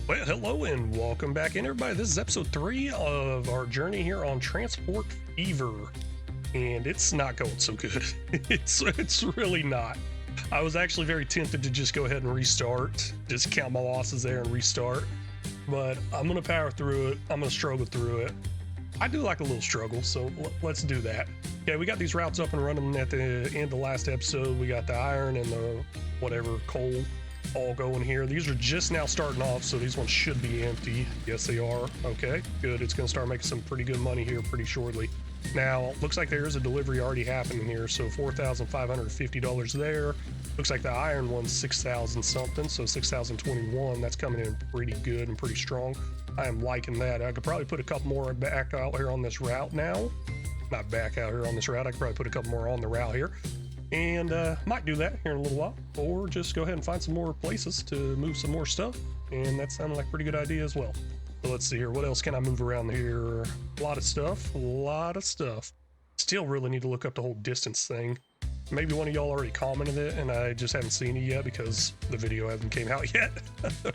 Well, hello and welcome back in, everybody. This is episode 3 of our journey here on Transport Fever, and it's not going so good. It's really not. I was actually very tempted to just go ahead and restart, just count my losses there and restart, but I'm gonna power through it. I'm gonna struggle through it. I do like a little struggle, so let's do that. Okay, we got these routes up and running at the end of the last episode. We got the iron and the whatever coal all going here. These are just now starting off, so these ones should be empty. Yes, they are. Okay, good. It's going to start making some pretty good money here pretty shortly. Now, looks like there is a delivery already happening here, so $4,550 there. Looks like the iron one's 6,000 something, so 6,021. That's coming in pretty good and pretty strong. I am liking that. I could probably put a couple more back out here on this route now. Not back out here on this route. I could probably put a couple more on the route here. And might do that here in a little while, or just go ahead and find some more places to move some more stuff, and that sounded like a pretty good idea as well. So let's see here, what else can I move around here? A lot of stuff. Still really need to look up the whole distance thing. Maybe one of y'all already commented it and I just haven't seen it yet because the video hasn't came out yet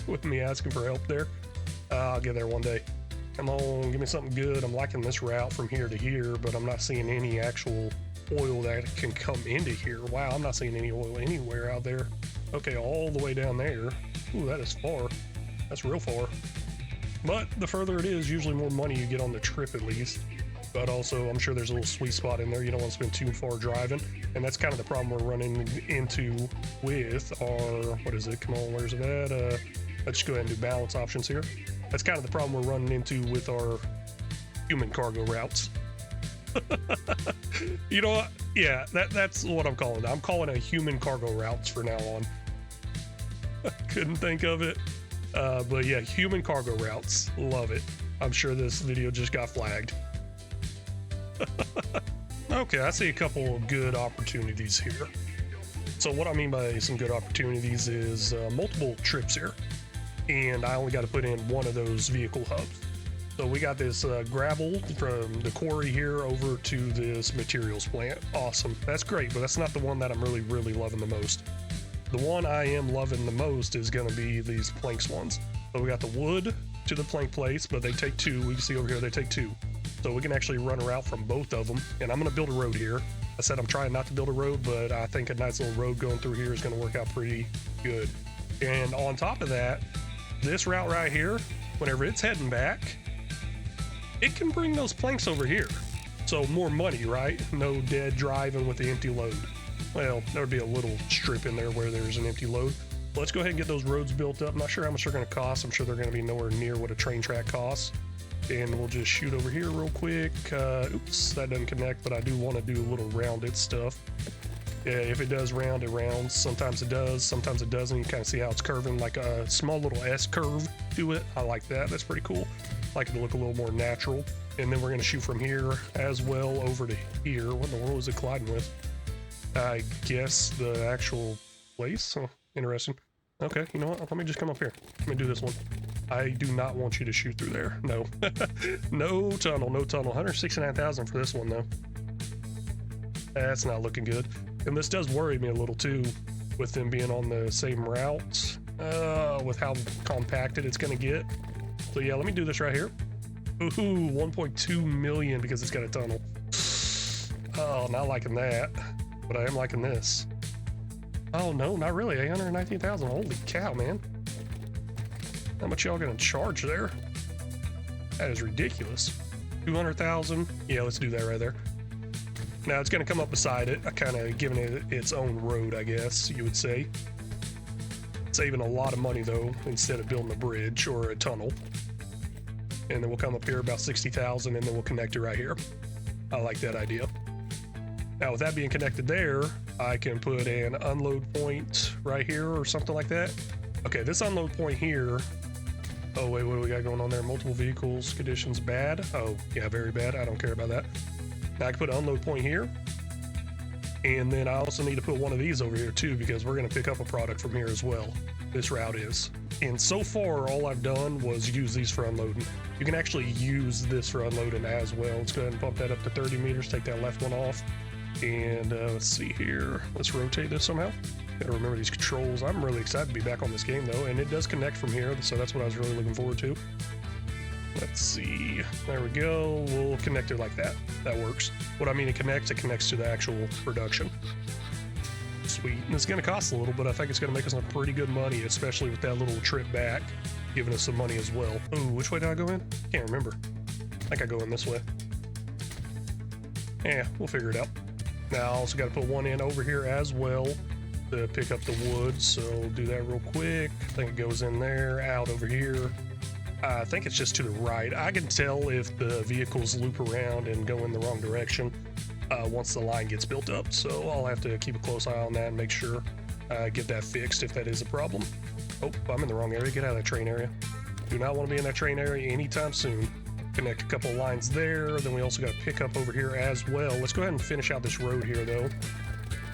with me asking for help there. I'll get there one day. Come on, give me something good. I'm liking this route from here to here, but I'm not seeing any actual oil that can come into here. Wow, I'm not seeing any oil anywhere out there. Okay, all the way down there. Ooh, that is far. That's real far. But the further it is, usually more money you get on the trip at least. But also, I'm sure there's a little sweet spot in there. You don't want to spend too far driving. And that's kind of the problem we're running into with our, what is it? Come on, where's it at? Let's just go ahead and do balance options here. That's kind of the problem we're running into with our human cargo routes. You know what? Yeah, that's what I'm calling it. I'm calling it human cargo routes for now on. Couldn't think of it. But yeah, human cargo routes. Love it. I'm sure this video just got flagged. Okay, I see a couple of good opportunities here. So what I mean by some good opportunities is multiple trips here. And I only got to put in one of those vehicle hubs. So we got this gravel from the quarry here over to this materials plant. Awesome. That's great, but that's not the one that I'm really loving the most. The one I am loving the most is going to be these planks ones. So we got the wood to the plank place, but they take two. We can see over here, they take two. So we can actually run a route from both of them. And I'm going to build a road here. I said I'm trying not to build a road, but I think a nice little road going through here is going to work out pretty good. And on top of that, this route right here, whenever it's heading back, it can bring those planks over here. So more money, right? No dead driving with the empty load. Well, there would be a little strip in there where there's an empty load. Let's go ahead and get those roads built up. Not sure how much they're going to cost. I'm sure they're going to be nowhere near what a train track costs. And we'll just shoot over here real quick. Oops, that doesn't connect, but I do want to do a little rounded stuff. Yeah, if it does round, it rounds. Sometimes it does, sometimes it doesn't. You kind of see how it's curving, like a small little S curve to it. I like that. That's pretty cool. I like it to look a little more natural. And then we're going to shoot from here as well over to here. What in the world is it colliding with? I guess the actual place. Oh, interesting. Okay, you know what? Let me just come up here. Let me do this one. I do not want you to shoot through there. No. No tunnel, no tunnel. 169,000 for this one, though. That's not looking good. And this does worry me a little, too, with them being on the same route, with how compacted it's going to get. So, yeah, let me do this right here. Ooh, 1.2 million because it's got a tunnel. Oh, not liking that. But I am liking this. Oh, no, not really. 819,000. Holy cow, man. How much y'all gonna charge there? That is ridiculous. 200,000. Yeah, let's do that right there. Now it's gonna come up beside it. I kind of giving it its own road, I guess you would say. Saving a lot of money though, instead of building a bridge or a tunnel. And then we'll come up here about 60,000, and then we'll connect it right here. I like that idea. Now with that being connected there, I can put an unload point right here or something like that. Okay, this unload point here. Oh wait, what do we got going on there? Multiple vehicles, conditions bad. Oh yeah, very bad. I don't care about that. Now I can put an unload point here. And then I also need to put one of these over here too, because we're gonna pick up a product from here as well. This route is. And so far, all I've done was use these for unloading. You can actually use this for unloading as well. Let's go ahead and bump that up to 30 meters, take that left one off. And let's see here. Let's rotate this somehow. Gotta remember these controls. I'm really excited to be back on this game though, and it does connect from here, so that's what I was really looking forward to. Let's see. There we go. We'll connect it like that. That works. What I mean it connects to the actual production. Sweet. And it's going to cost a little, but I think it's going to make us some pretty good money, especially with that little trip back, giving us some money as well. Ooh, which way did I go in? Can't remember. I think I go in this way. Yeah, we'll figure it out. Now, I also got to put one in over here as well to pick up the wood, so do that real quick. I think it goes in there, out over here. I think it's just to the right. I can tell if the vehicles loop around and go in the wrong direction once the line gets built up. So I'll have to keep a close eye on that and make sure get that fixed if that is a problem. Oh, I'm in the wrong area. Get out of that train area. Do not want to be in that train area anytime soon. Connect a couple of lines there. Then we also got to pick up over here as well. Let's go ahead and finish out this road here though.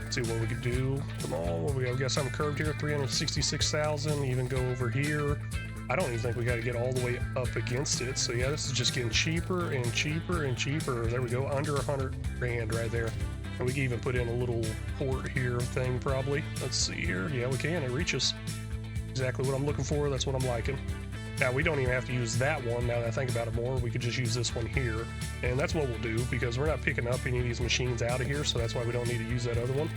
Let's see what we could do. Come on, what we got? We got something curved here, 366,000. Even go over here. I don't even think we got to get all the way up against it. So yeah, this is just getting cheaper and cheaper and cheaper. There we go, under 100 grand right there. And we can even put in a little port here thing probably. Let's see here. Yeah, we can. It reaches exactly what I'm looking for. That's what I'm liking. Now we don't even have to use that one. Now that I think about it more, we could just use this one here. And that's what we'll do because we're not picking up any of these machines out of here. So that's why we don't need to use that other one.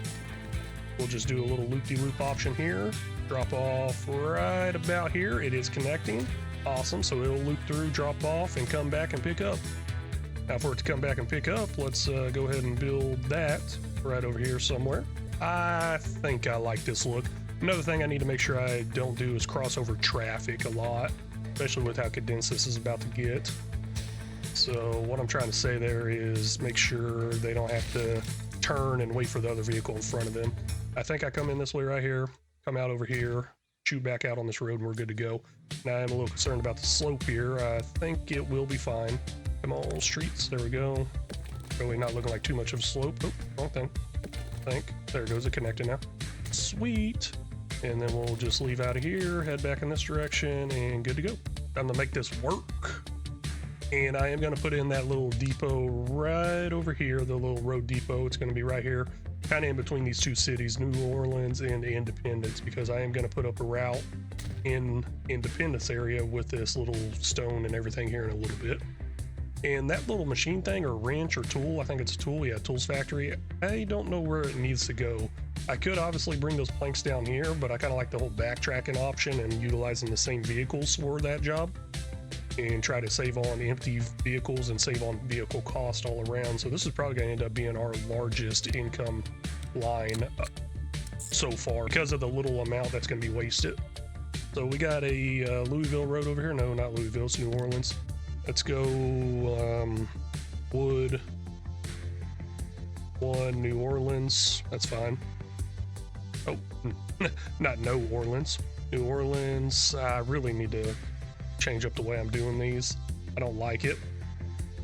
We'll just do a little loop-de-loop option here. Drop off right about here. It is connecting. Awesome. So it'll loop through, drop off, and come back and pick up. Now for it to come back and pick up, let's go ahead and build that right over here somewhere. I think I like this look. Another thing I need to make sure I don't do is cross over traffic a lot, especially with how condensed this is about to get. So what I'm trying to say there is make sure they don't have to turn and wait for the other vehicle in front of them. I think I come in this way right here, come out over here, shoot back out on this road, and we're good to go. Now I'm a little concerned about the slope here. I think it will be fine. Come on, streets. There we go. Really not looking like too much of a slope. Oh, wrong thing. I think. There goes it connecting now. Sweet. And then we'll just leave out of here, head back in this direction, and good to go. Time to make this work. And I am going to put in that little depot right over here, the little road depot. It's going to be right here, kind of in between these two cities, New Orleans and Independence, because I am going to put up a route in Independence area with this little stone and everything here in a little bit. And that little machine thing or wrench or tool, I think it's a tool, yeah, Tools Factory, I don't know where it needs to go. I could obviously bring those planks down here, but I kind of like the whole backtracking option and utilizing the same vehicles for that job and try to save on empty vehicles and save on vehicle cost all around. So this is probably going to end up being our largest income line so far because of the little amount that's going to be wasted. So we got a Louisville road over here. No, not Louisville, it's New Orleans. Let's go wood 1 New Orleans. That's fine. Oh, not No Orleans. New Orleans. I really need to change up the way I'm doing these. I don't like it.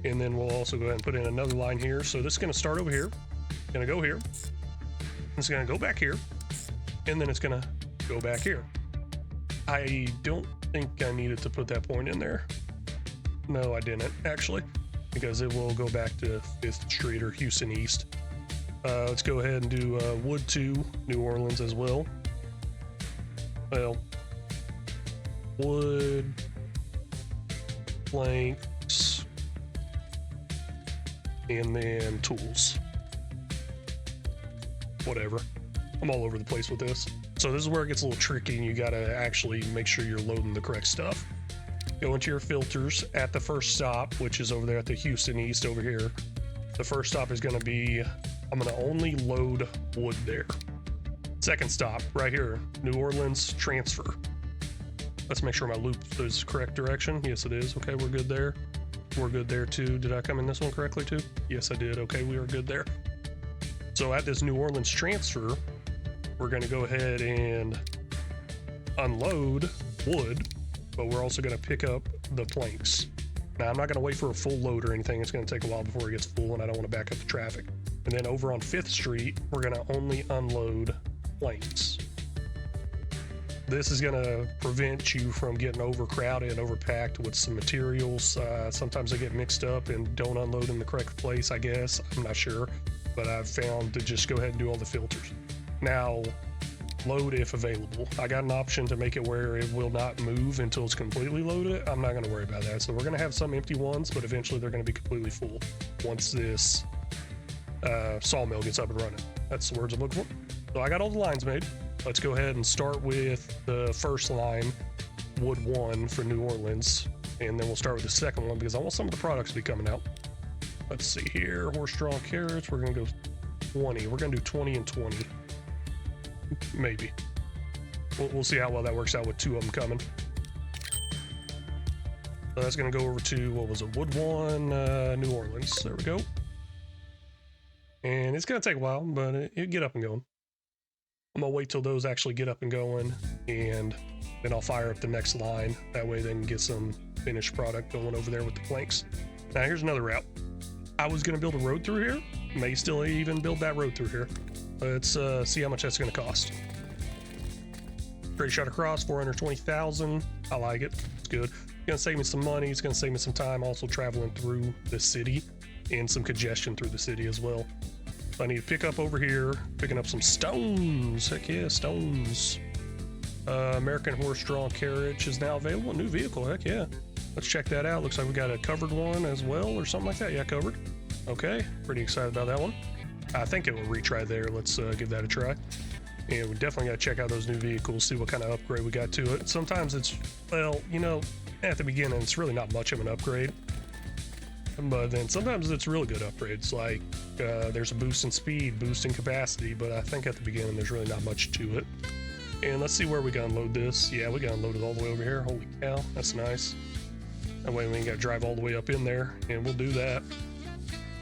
And then we'll also go ahead and put in another line here. So this is going to start over here. It's going to go here. It's going to go back here. And then it's going to go back here. I don't think I needed to put that point in there. No, I didn't actually, because it will go back to 5th Street or Houston East. Let's go ahead and do Wood 2, New Orleans as well. Well, wood, planks, and then tools. Whatever. I'm all over the place with this. So this is where it gets a little tricky and you gotta actually make sure you're loading the correct stuff. Go into your filters at the first stop, which is over there at the Houston East over here. The first stop is going to be, I'm going to only load wood there. Second stop right here, New Orleans transfer. Let's make sure my loop is correct direction. Yes, it is. Okay, we're good there. We're good there too. Did I come in this one correctly too? Yes, I did. Okay, we are good there. So at this New Orleans transfer, we're going to go ahead and unload wood, but we're also going to pick up the planks. Now, I'm not going to wait for a full load or anything. It's going to take a while before it gets full, and I don't want to back up the traffic. And then over on 5th Street, we're going to only unload planks. This is going to prevent you from getting overcrowded and overpacked with some materials. Sometimes they get mixed up and don't unload in the correct place, I guess. I'm not sure, but I've found to just go ahead and do all the filters. Now, load if available. I got an option to make it where it will not move until it's completely loaded. I'm not going to worry about that. So we're going to have some empty ones, but eventually they're going to be completely full once this sawmill gets up and running. That's the words I'm looking for. So I got all the lines made. Let's go ahead and start with the first line, wood 1 for New Orleans, and then we'll start with the second one because I want some of the products to be coming out. Let's see here, horse-drawn carrots, we're gonna go 20. We're gonna do 20 and 20, maybe. We'll see how well that works out with 2 of them coming. So that's gonna go over to, what was it, wood 1, New Orleans. There we go. And it's gonna take a while, but it'll get up and going. I'm gonna wait till those actually get up and going, and then I'll fire up the next line. That way they can get some finished product going over there with the planks. Now here's another route. I was gonna build a road through here. May still even build that road through here. Let's see how much that's gonna cost. Straight shot across, 420,000. I like it, it's good. It's gonna save me some money, it's gonna save me some time also traveling through the city and some congestion through the city as well. I need to pick up over here, picking up some stones. Heck yeah, stones. American horse-drawn carriage is now available. New vehicle, heck yeah. Let's check that out. Looks like we got a covered one as well or something like that. Yeah, covered. Okay, pretty excited about that one. I think it will retry there. Let's give that a try. And we definitely got to check out those new vehicles, see what kind of upgrade we got to it. Sometimes it's, well, you know, at the beginning, it's really not much of an upgrade. But then sometimes it's really good upgrades, like there's a boost in speed, boost in capacity, but I think at the beginning there's really not much to it. And let's see where we can unload this. Yeah, we can unload it all the way over here. Holy cow, that's nice. That way we ain't gotta drive all the way up in there, and we'll do that.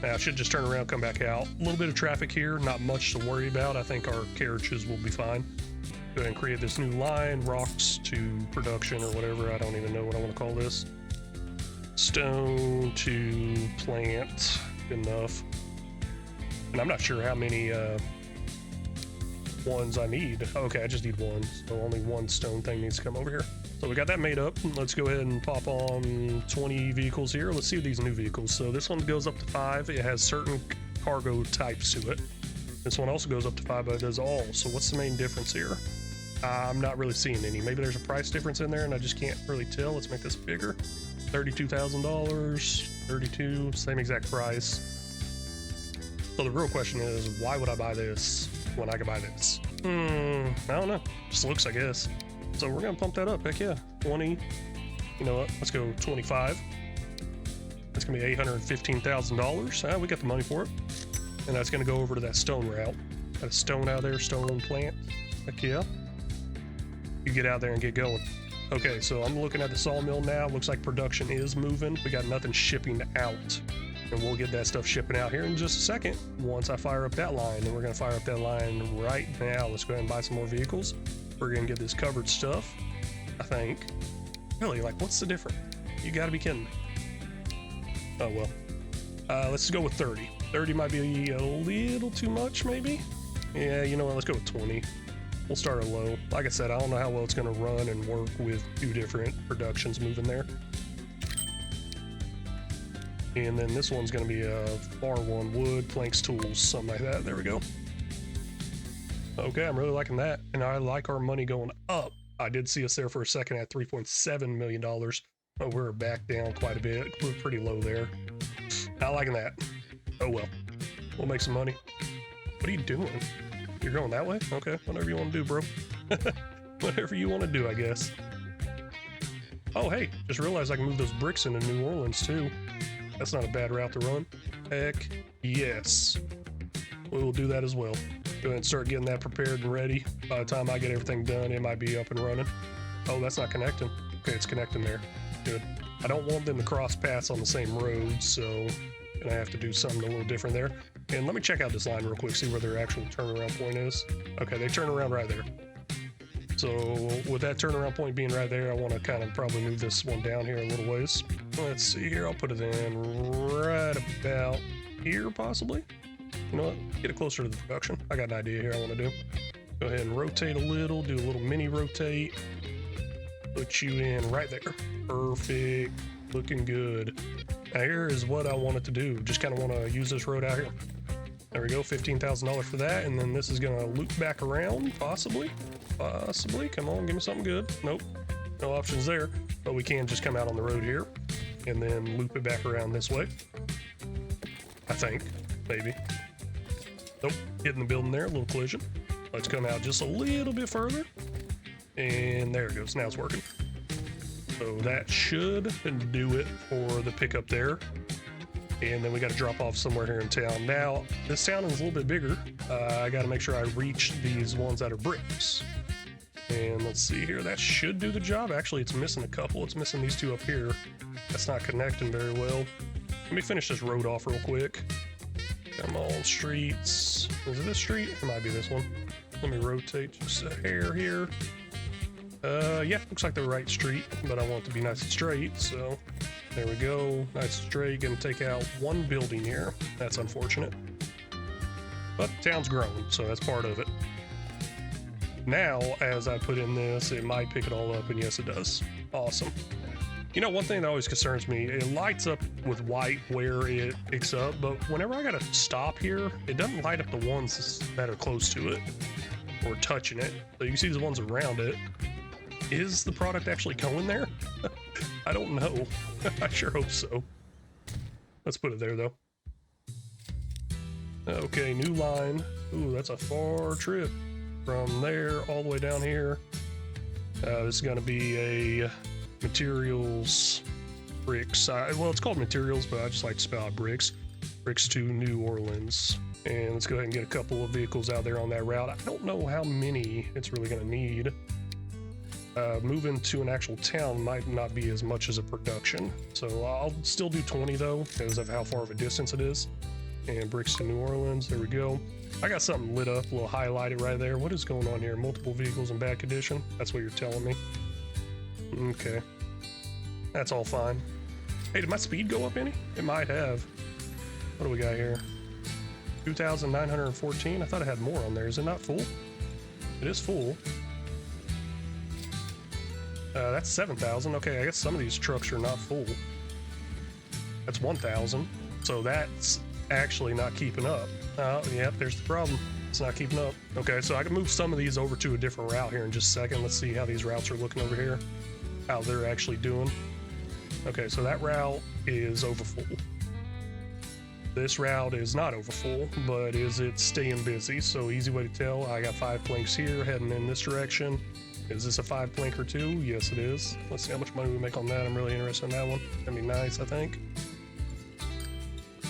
Now I should just turn around, come back out. A little bit of traffic here, not much to worry about. I think our carriages will be fine. Go ahead and create this new line, rocks to production or whatever. I don't even know what I want to call this. Stone to plant, good enough. And I'm not sure how many ones I need. Okay, I just need one, so only one stone thing needs to come over here. So we got that made up. Let's go ahead and pop on 20 vehicles here. Let's see these new vehicles. So this one goes up to 5. It has certain cargo types to it. This one also goes up to 5, but it does all. So what's the main difference here? I'm not really seeing any. Maybe there's a price difference in there and I just can't really tell. Let's make this bigger. $32,000, 32, same exact price. So the real question is, why would I buy this when I could buy this? I don't know. Just looks, I guess. So we're gonna pump that up. Heck yeah, 20. You know what? Let's go 25. That's gonna be $815,000. We got the money for it, and that's gonna go over to that stone route. Got a stone out there, stone plant. Heck yeah. You get out there and get going. Okay, so I'm looking at the sawmill now. Looks like production is moving. We got nothing shipping out. And we'll get that stuff shipping out here in just a second once I fire up that line. And we're going to fire up that line right now. Let's go ahead and buy some more vehicles. We're going to get this covered stuff, I think. Really, like, what's the difference? You got to be kidding me. Oh, well. Let's go with 30. 30 might be a little too much, maybe. Yeah, you know what? Let's go with 20. We'll start it low. Like I said, I don't know how well it's going to run and work with 2 different productions moving there. And then this one's going to be a bar 1 wood, planks, tools, something like that. There we go. Okay, I'm really liking that. And I like our money going up. I did see us there for a second at $3.7 million. Oh, we're back down quite a bit. We're pretty low there. Not liking that. Oh well. We'll make some money. What are you doing? You're going that way? Okay, whatever you want to do, bro. Whatever you want to do, I guess. Oh, hey, just realized I can move those bricks into New Orleans, too. That's not a bad route to run. Heck yes. We will do that as well. Go ahead and start getting that prepared and ready. By the time I get everything done, it might be up and running. Oh, that's not connecting. Okay, it's connecting there. Good. I don't want them to cross paths on the same road, so I have to do something a little different there. And let me check out this line real quick, see where their actual turnaround point is. Okay, they turn around right there. So with that turnaround point being right there, I want to kind of probably move this one down here a little ways. Let's see here, I'll put it in right about here, possibly. You know what, get it closer to the production. I got an idea here I want to do. Go ahead and rotate a little, do a little mini rotate. Put you in right there. Perfect, looking good. Now here is what I wanted to do. Just kind of want to use this road out here. There we go, $15,000 for that, and then this is gonna loop back around, possibly. Come on, give me something good. Nope, no options there, but we can just come out on the road here and then loop it back around this way. I think, maybe. Nope, hitting the building there, a little collision. Let's come out just a little bit further, and there it goes, now it's working. So that should do it for the pickup there. And then we got to drop off somewhere here in town. Now, this town is a little bit bigger. I got to make sure I reach these ones that are bricks. And let's see here. That should do the job. Actually, it's missing a couple. It's missing these two up here. That's not connecting very well. Let me finish this road off real quick. Come on, streets. Is it this street? It might be this one. Let me rotate just a hair here. Yeah, looks like the right street, but I want it to be nice and straight, so there we go. Nice and straight. Gonna take out one building here. That's unfortunate. But the town's grown, so that's part of it. Now, as I put in this, it might pick it all up, and yes, it does. Awesome. You know, one thing that always concerns me, it lights up with white where it picks up, but whenever I gotta stop here, it doesn't light up the ones that are close to it or touching it. So you can see the ones around it. Is the product actually going there? I don't know. I sure hope so. Let's put it there, though. Okay, new line. Ooh, that's a far trip from there all the way down here. This is going to be a materials bricks. Well, it's called materials, but I just like to spell out bricks. Bricks to New Orleans. And let's go ahead and get a couple of vehicles out there on that route. I don't know how many it's really going to need. Moving to an actual town might not be as much as a production. So I'll still do 20 though, because of how far of a distance it is. And bricks to New Orleans, there we go. I got something lit up, a little highlighted right there. What is going on here? Multiple vehicles in bad condition? That's what you're telling me. Okay. That's all fine. Hey, did my speed go up any? It might have. What do we got here? 2,914? I thought I had more on there. Is it not full? It is full. That's 7,000. Okay, I guess some of these trucks are not full. That's 1,000. So that's actually not keeping up. Yep, there's the problem. It's not keeping up. Okay, so I can move some of these over to a different route here in just a second. Let's see how these routes are looking over here. How they're actually doing. Okay, so that route is over full. This route is not over full, but is it staying busy? So easy way to tell, I got 5 planks here heading in this direction. Is this a 5 plank or 2? Yes, it is. Let's see how much money we make on that. I'm really interested in that one. That'd be nice, I think.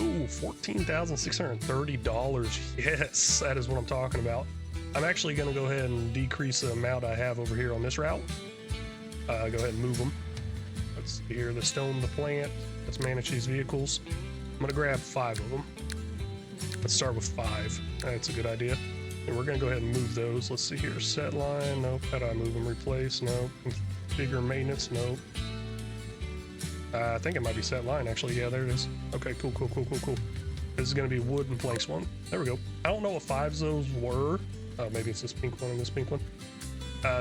Ooh, $14,630. Yes, that is what I'm talking about. I'm actually going to go ahead and decrease the amount I have over here on this route. Go ahead and move them. Let's see here, the stone, the plant. Let's manage these vehicles. I'm going to grab 5 of them. Let's start with 5. That's a good idea. And we're going to go ahead and move those. Let's see here. Set line. Nope. How do I move them? Replace. Nope. Configure maintenance. Nope. I think it might be set line, actually. Yeah, there it is. Okay, cool. This is going to be wood and planks one. There we go. I don't know what 5s those were. Maybe it's this pink one and this pink one.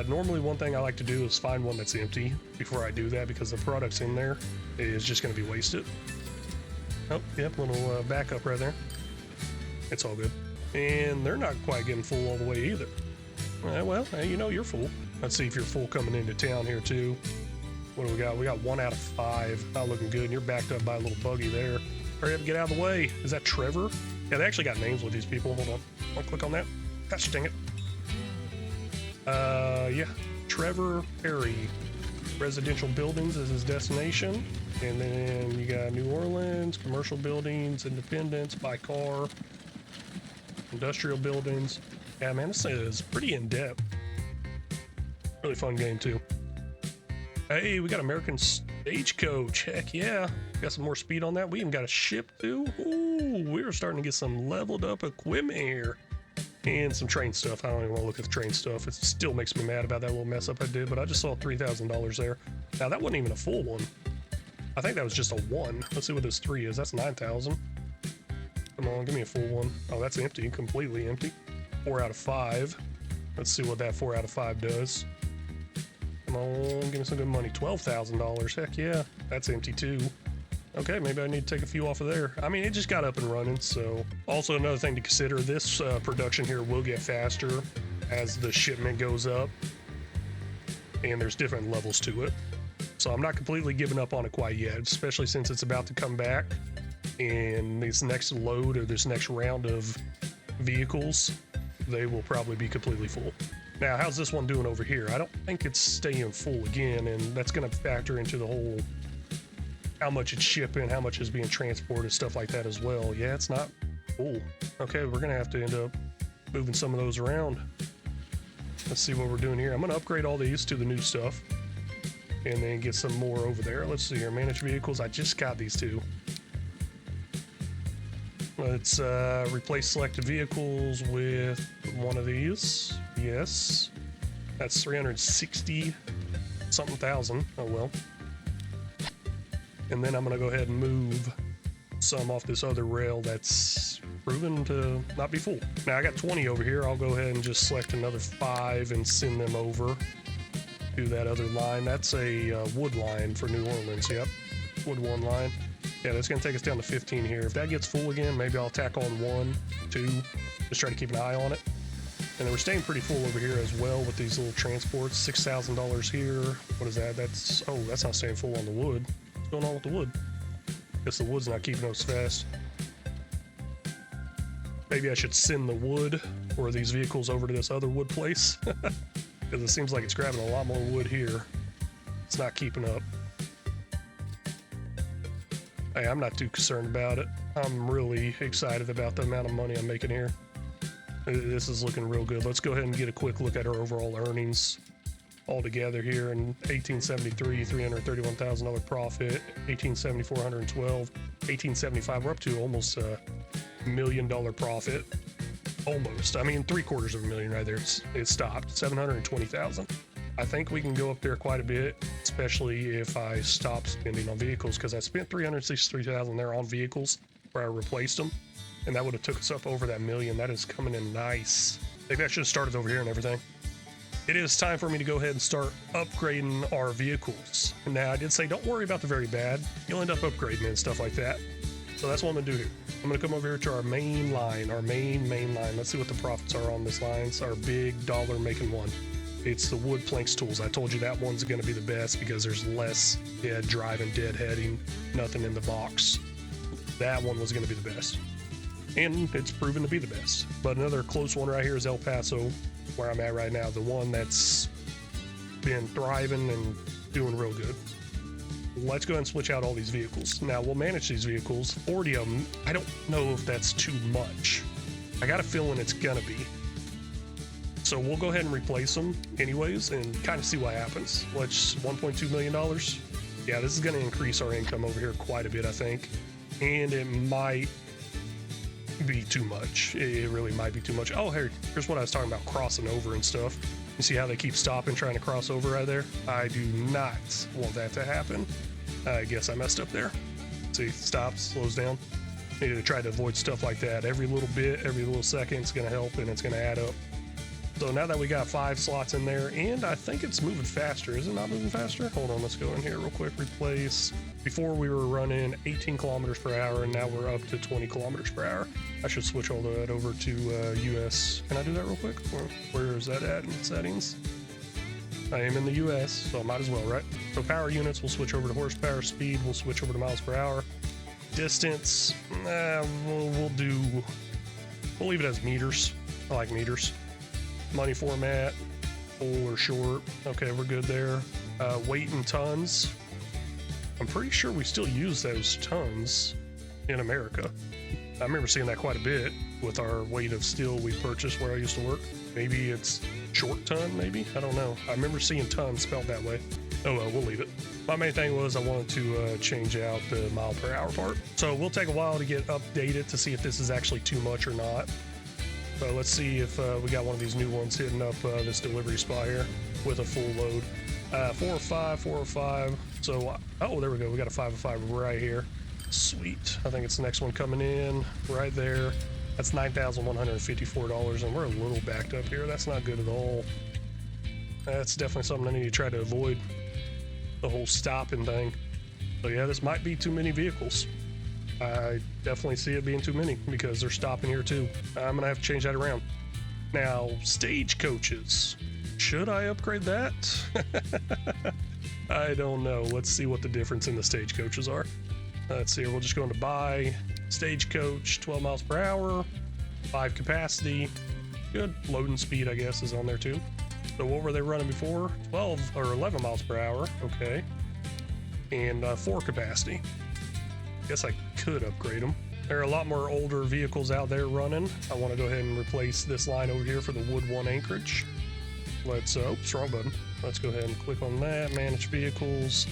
Normally, one thing I like to do is find one that's empty before I do that, because the product's in there is just going to be wasted. Oh, yep, little backup right there. It's all good. And they're not quite getting full all the way either. Well, hey, you know you're full. Let's see if you're full coming into town here too. What do we got? We got 1 out of 5. Not looking good. And you're backed up by a little buggy there. Hurry up and get out of the way. Is that Trevor? Yeah, they actually got names with these people. Hold on. I'll click on that. Gosh dang it. Yeah. Trevor Perry. Residential buildings is his destination. And then you got New Orleans, commercial buildings, Independence, by car. Industrial buildings. Yeah, man, this is pretty in-depth. Really fun game, too. Hey, we got American Stagecoach. Heck yeah. Got some more speed on that. We even got a ship, too. Ooh, we're starting to get some leveled up equipment here. And some train stuff. I don't even want to look at the train stuff. It still makes me mad about that little mess up I did, but I just saw $3,000 there. Now, that wasn't even a full one. I think that was just a 1. Let's see what this 3 is. That's 9,000. Come on, give me a full one. Oh, that's empty, completely empty. 4 out of 5. Let's see what that 4 out of 5 does. Come on, give me some good money. $12,000. Heck yeah, that's empty too. Okay, maybe I need to take a few off of there. I mean, it just got up and running. So also another thing to consider, this production here will get faster as the shipment goes up, and there's different levels to it. So I'm not completely giving up on it quite yet, especially since it's about to come back, and this next load or this next round of vehicles, they will probably be completely full. Now, how's this one doing over here? I don't think it's staying full again, and that's going to factor into the whole how much it's shipping, how much is being transported, stuff like that as well. Yeah, it's not full. Okay, we're going to have to end up moving some of those around. Let's see what we're doing here. I'm going to upgrade all these to the new stuff and then get some more over there. Let's see here. Manage vehicles. I just got these two. Let's replace selected vehicles with one of these. Yes. That's 360 something thousand. Oh well. And then I'm going to go ahead and move some off this other rail that's proven to not be full. Now I got 20 over here. I'll go ahead and just select another 5 and send them over to that other line. That's a wood line for New Orleans. Yep, wood 1 line. Yeah, that's going to take us down to 15 here. If that gets full again, maybe I'll tack on 1, 2, just try to keep an eye on it. And then we're staying pretty full over here as well with these little transports. $6,000 here. What is that? That's, oh, that's not staying full on the wood. What's going on with the wood? Guess the wood's not keeping us fast. Maybe I should send the wood or these vehicles over to this other wood place, because it seems like it's grabbing a lot more wood here. It's not keeping up. Hey, I'm not too concerned about it. I'm really excited about the amount of money I'm making here. This is looking real good. Let's go ahead and get a quick look at our overall earnings all together here. In 1873, $331,000 profit. 1870, $412. 1875, we're up to almost $1 million profit. Almost. I mean, $750,000 right there. It stopped. 720,000. I think we can go up there quite a bit, especially if I stop spending on vehicles, because I spent $363,000 there on vehicles where I replaced them, and that would have took us up over that $1 million. That is coming in nice. Maybe I should have started over here and everything. It is time for me to go ahead and start upgrading our vehicles. Now, I did say don't worry about the very bad. You'll end up upgrading and stuff like that. So that's what I'm gonna do here. I'm gonna come over here to our main line, our main line. Let's see what the profits are on this line. It's our big dollar making one. It's the wood planks tools. I told you that one's going to be the best because there's less dead driving, deadheading, nothing in the box. That one was going to be the best. And it's proven to be the best. But another close one right here is El Paso, where I'm at right now. The one that's been thriving and doing real good. Let's go ahead and switch out all these vehicles. Now, we'll manage these vehicles. 40 of them, I don't know if that's too much. I got a feeling it's going to be. So we'll go ahead and replace them anyways and kind of see what happens. Let's $1.2 million. Yeah, this is going to increase our income over here quite a bit, I think. And it might be too much. It really might be too much. Oh, here's what I was talking about, crossing over and stuff. You see how they keep stopping, trying to cross over right there? I do not want that to happen. I guess I messed up there. See, stops, slows down. Need to try to avoid stuff like that. Every little bit, every little second is going to help, and it's going to add up. So now that we got 5 slots in there, and I think it's moving faster. Is it not moving faster? Hold on, let's go in here real quick. Replace. Before we were running 18 kilometers per hour, and now we're up to 20 kilometers per hour. I should switch all that over to US. Can I do that real quick? Where is that at in settings? I am in the US, so I might as well, right? So power units, we'll switch over to horsepower. Speed, we'll switch over to miles per hour. Distance, we'll leave it as meters. I like meters. Money format, full or short. Okay, we're good there. Weight in tons. I'm pretty sure we still use those tons in America. I remember seeing that quite a bit with our weight of steel we purchased where I used to work. Maybe it's short ton, maybe? I don't know. I remember seeing tons spelled that way. Oh well, we'll leave it. My main thing was I wanted to change out the mile per hour part. So we'll take a while to get updated to see if this is actually too much or not. So let's see if we got one of these new ones hitting up this delivery spot here with a full load. 405, 405. So, oh, there we go. We got a 505 right here. Sweet. I think it's the next one coming in right there. That's $9,154, and we're a little backed up here. That's not good at all. That's definitely something I need to try to avoid, the whole stopping thing. So yeah, this might be too many vehicles. I definitely see it being too many because they're stopping here too. I'm gonna have to change that around. Now, stagecoaches. Should I upgrade that? I don't know. Let's see what the difference in the stagecoaches are. Let's see. We'll just go into buy stagecoach, 12 miles per hour, 5 capacity. Good loading speed, I guess, is on there too. So what were they running before? 12 or 11 miles per hour. Okay. And 4 capacity. Guess I could upgrade them. There are a lot more older vehicles out there running. I want to go ahead and replace this line over here for the Wood 1 Anchorage. Let's, oops, wrong button. Let's go ahead and click on that, manage vehicles.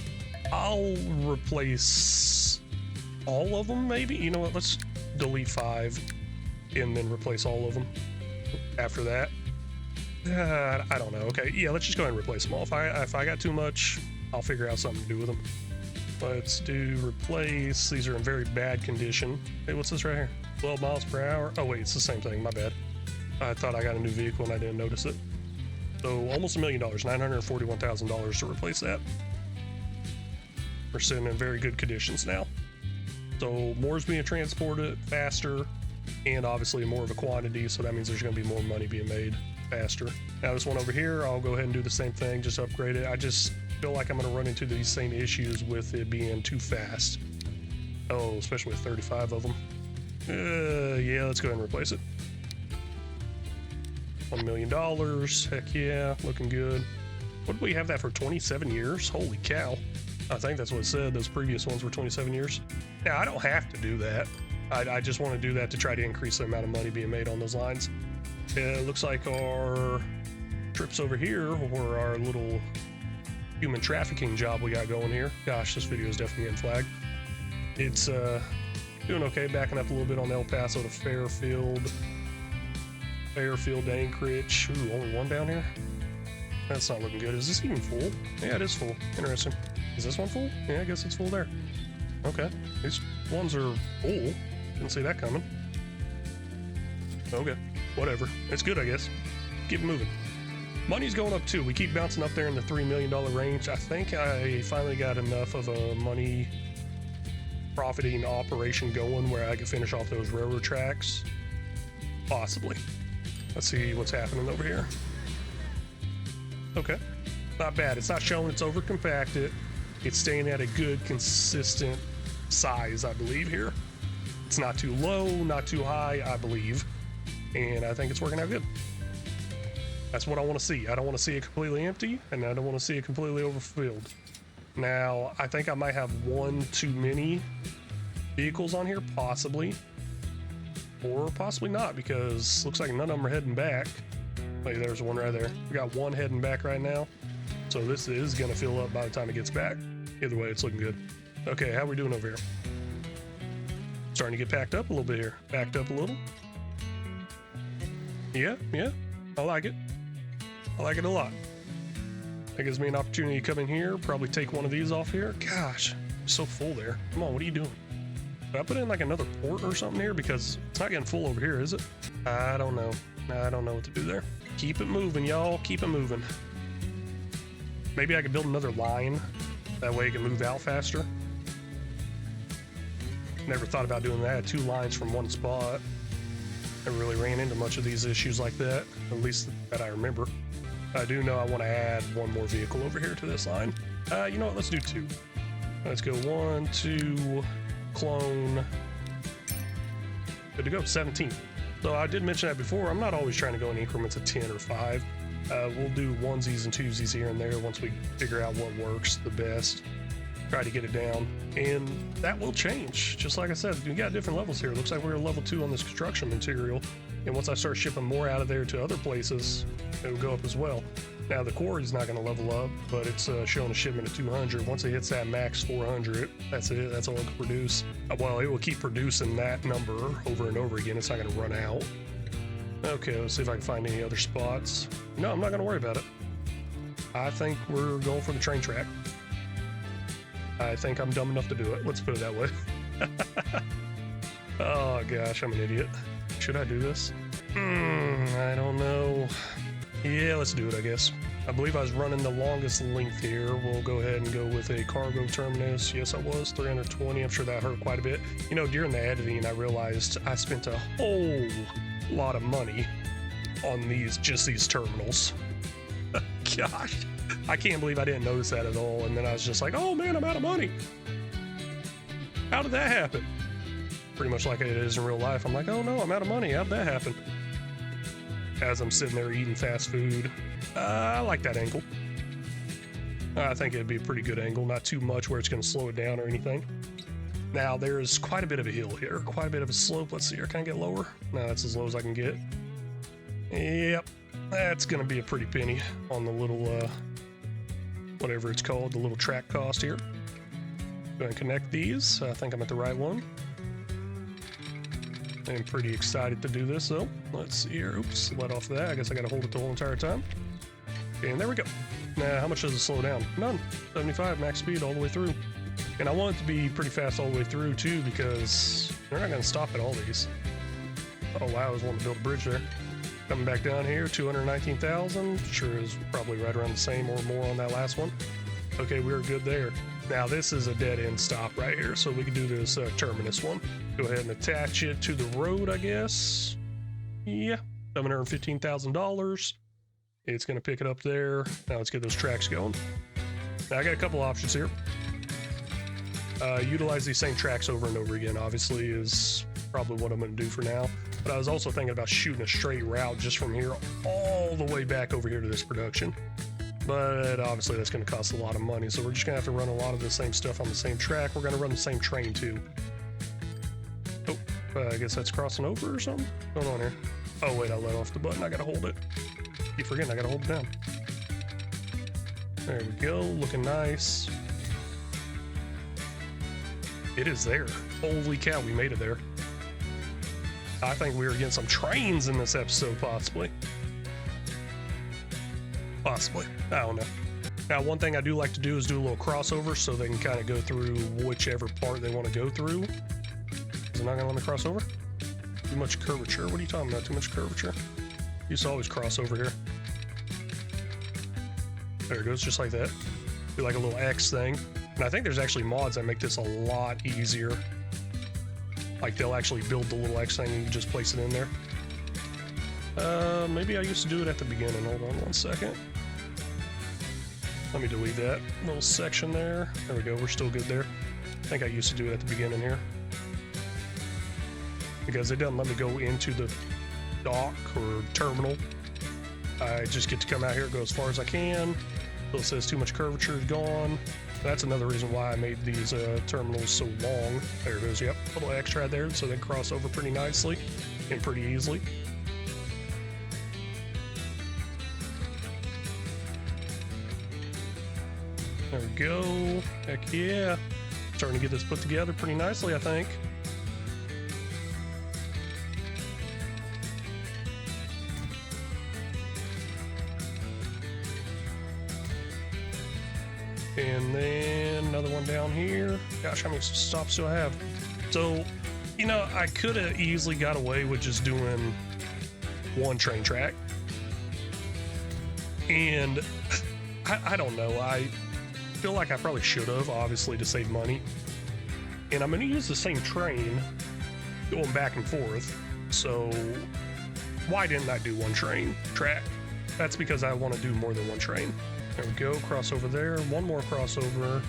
I'll replace all of them, maybe? You know what, let's delete 5 and then replace all of them after that. I don't know, okay, yeah, let's just go ahead and replace them all. If I got too much, I'll figure out something to do with them. Let's do replace. These are in very bad condition. Hey, what's this right here? 12 miles per hour. Oh wait, it's the same thing, my bad. I thought I got a new vehicle and I didn't notice it. So almost $1 million, $941,000 to replace that. We're sitting in very good conditions now. So more is being transported faster and obviously more of a quantity. So that means there's gonna be more money being made faster. Now this one over here, I'll go ahead and do the same thing, just upgrade it. I just feel like I'm going to run into these same issues with it being too fast. Oh, especially with 35 of them. Yeah, let's go ahead and replace it. $1 million. Heck yeah, looking good. What did we have that for 27 years? Holy cow. I think that's what it said. Those previous ones were 27 years. Now, I don't have to do that. I just want to do that to try to increase the amount of money being made on those lines. It looks like our trips over here were our little human trafficking job we got going here. Gosh, this video is definitely getting flagged. It's doing okay, backing up a little bit on El Paso to Fairfield to Anchorage. Ooh, only one down here? That's not looking good. Is this even full? Yeah, it is full. Interesting. Is this one full? Yeah, I guess it's full there. Okay, these ones are full. Didn't see that coming. Okay, whatever. It's good, I guess. Keep it moving. Money's going up too. We keep bouncing up there in the $3 million range. I think I finally got enough of a money profiting operation going where I can finish off those railroad tracks. Possibly. Let's see what's happening over here. Okay, not bad. It's not showing it's over compacted. It's staying at a good, consistent size, I believe here. It's not too low, not too high, I believe. And I think it's working out good. That's what I want to see. I don't want to see it completely empty, and I don't want to see it completely overfilled. Now, I think I might have one too many vehicles on here, possibly. Or possibly not, because looks like none of them are heading back. Wait, there's one right there. We got one heading back right now. So this is going to fill up by the time it gets back. Either way, it's looking good. Okay, how we doing over here? Starting to get packed up a little bit here. Backed up a little. Yeah, I like it. I like it a lot. That gives me an opportunity to come in here, probably take one of these off here. Gosh, I'm so full there. Come on, what are you doing? Did I put in like another port or something here? Because it's not getting full over here, is it? I don't know. I don't know what to do there. Keep it moving, y'all. Keep it moving. Maybe I could build another line. That way it can move out faster. Never thought about doing that. I had 2 lines from one spot. Never really ran into much of these issues like that, at least that I remember. I do know I want to add one more vehicle over here to this line. You know what? Let's do 2. Let's go 1, 2, clone. Good to go, 17. So I did mention that before. I'm not always trying to go in increments of 10 or 5. We'll do onesies and twosies here and there once we figure out what works the best. Try to get it down, and that will change. Just like I said, we got different levels here. It looks like we're level 2 on this construction material, and once I start shipping more out of there to other places, it will go up as well. Now the quarry is not going to level up, but it's showing a shipment of 200. Once it hits that max 400, that's it. That's all it can produce. Well, it will keep producing that number over and over again. It's not going to run out. Okay, let's see if I can find any other spots. No, I'm not going to worry about it. I think we're going for the train track. I think I'm dumb enough to do it. Let's put it that way. Oh gosh, I'm an idiot. Should I do this? I don't know. Yeah, let's do it, I guess. I believe I was running the longest length here. We'll go ahead and go with a cargo terminus. Yes, I was 320. I'm sure that hurt quite a bit. You know, during the editing, I realized I spent a whole lot of money on just these terminals. Gosh, I can't believe I didn't notice that at all. And then I was just like, oh man, I'm out of money. How did that happen? Pretty much like it is in real life. I'm like, oh no, I'm out of money. How'd that happen? As I'm sitting there eating fast food. I like that angle. I think it'd be a pretty good angle. Not too much where it's going to slow it down or anything. Now, there's quite a bit of a hill here. Quite a bit of a slope. Let's see here. Can I get lower? No, that's as low as I can get. Yep. That's going to be a pretty penny on the little, whatever it's called, the little track cost here. Go ahead and connect these. I think I'm at the right one. I'm pretty excited to do this though. Let's see here. Oops, let off that. I guess I gotta hold it the whole entire time. And there we go. Now, how much does it slow down? None. 75 max speed all the way through. And I want it to be pretty fast all the way through too, because they're not gonna stop at all these. Oh wow, I was wanting to build a bridge there. Coming back down here, 219,000. Sure is probably right around the same or more on that last one. Okay, we're good there. Now this is a dead end stop right here, so we can do this terminus one. Go ahead and attach it to the road, I guess. Yeah, $715,000. It's gonna pick it up there. Now let's get those tracks going. Now I got a couple options here. Utilize these same tracks over and over again, obviously, is probably what I'm gonna do for now. But I was also thinking about shooting a straight route just from here all the way back over here to this production. But obviously that's going to cost a lot of money, so we're just going to have to run a lot of the same stuff on the same track. We're going to run the same train too. Oh, I guess that's crossing over or something? What's going on here? Oh wait, I let off the button. I got to hold it. Keep forgetting I got to hold it down. There we go, looking nice. It is there. Holy cow, we made it there. I think we were getting some trains in this episode, possibly. Possibly. I don't know. Now, one thing I do like to do is do a little crossover so they can kind of go through whichever part they want to go through. Is it not going to let me cross over? Too much curvature. What are you talking about? Too much curvature? Used to always cross over here. There it goes, just like that. Do like a little X thing. And I think there's actually mods that make this a lot easier. Like they'll actually build the little X thing and you just place it in there. Maybe I used to do it at the beginning. Hold on one second. Let me delete that little section there. There we go, we're still good there. I think I used to do it at the beginning here. Because it doesn't let me go into the dock or terminal. I just get to come out here, go as far as I can. So it says too much curvature is gone. That's another reason why I made these terminals so long. There it is, yep. A little extra right there so they cross over pretty nicely and pretty easily. There we go. Heck yeah. Starting to get this put together pretty nicely, I think. And then another one down here. Gosh, how many stops do I have? So, you know, I could have easily got away with just doing one train track. And I don't know. I feel like I probably should have, obviously, to save money. And I'm going to use the same train going back and forth. So why didn't I do one train track? That's because I want to do more than one train. There we go, crossover there, one more crossover,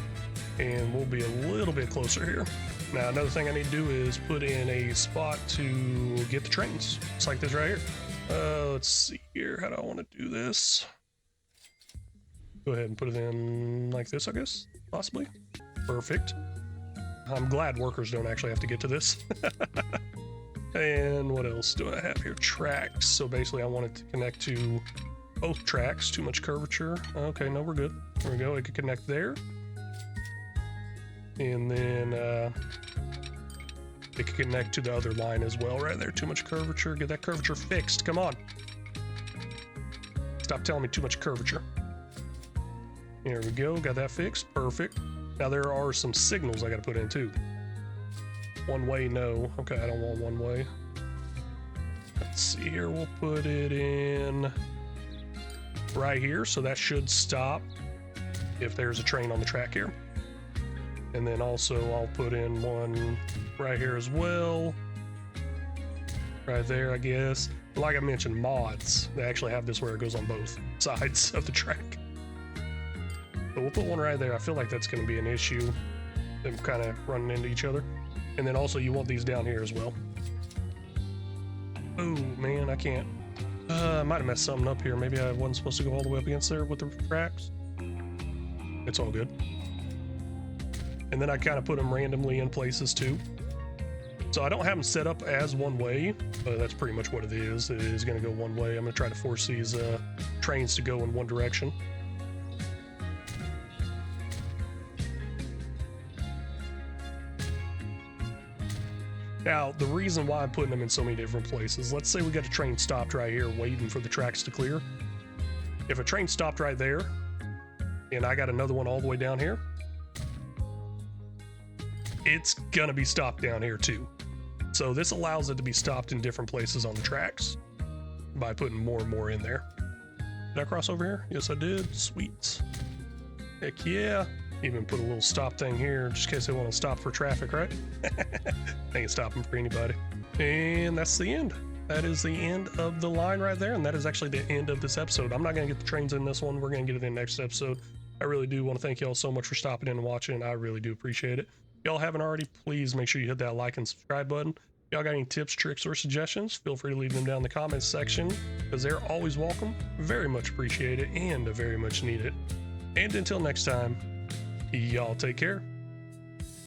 and we'll be a little bit closer here. Now, another thing I need to do is put in a spot to get the trains. It's like this right here. Let's see here, how do I want to do this? Go ahead and put it in like this, I guess, possibly. Perfect. I'm glad workers don't actually have to get to this. And what else do I have here? Tracks. So basically I want it to connect to both tracks. Too much curvature. Okay, no, we're good. There we go. It could connect there. And then it could connect to the other line as well right there. Too much curvature. Get that curvature fixed. Come on. Stop telling me too much curvature. There we go. Got that fixed. Perfect. Now there are some signals I got to put in too. One way, no. Okay, I don't want one way. Let's see here. We'll put it in right here, so that should stop if there's a train on the track here. And then also I'll put in one right here as well. Right there, I guess. Like I mentioned, mods, they actually have this where it goes on both sides of the track. But we'll put one right there. I feel like that's going to be an issue, them kind of running into each other. And then also you want these down here as well. Oh man, I can't. I might have messed something up here. Maybe I wasn't supposed to go all the way up against there with the tracks. It's all good. And then I kind of put them randomly in places too. So I don't have them set up as one way, but that's pretty much what it is. It is going to go one way. I'm going to try to force these trains to go in one direction. Now, the reason why I'm putting them in so many different places, let's say we got a train stopped right here waiting for the tracks to clear. If a train stopped right there, and I got another one all the way down here, it's gonna be stopped down here too. So this allows it to be stopped in different places on the tracks by putting more and more in there. Did I cross over here? Yes, I did. Sweet. Heck yeah. Even put a little stop thing here just in case they want to stop for traffic, right? They ain't stopping for anybody. And that's the end. That is the end of the line right there, and that is actually the end of this episode. I'm not going to get the trains in this one. We're going to get it in next episode. I really do want to thank y'all so much for stopping in and watching. I really do appreciate it. If y'all haven't already, please make sure you hit that like and subscribe button. If y'all got any tips, tricks, or suggestions, feel free to leave them down in the comments section, because they're always welcome, very much appreciated, and very much needed. And until next time, y'all take care.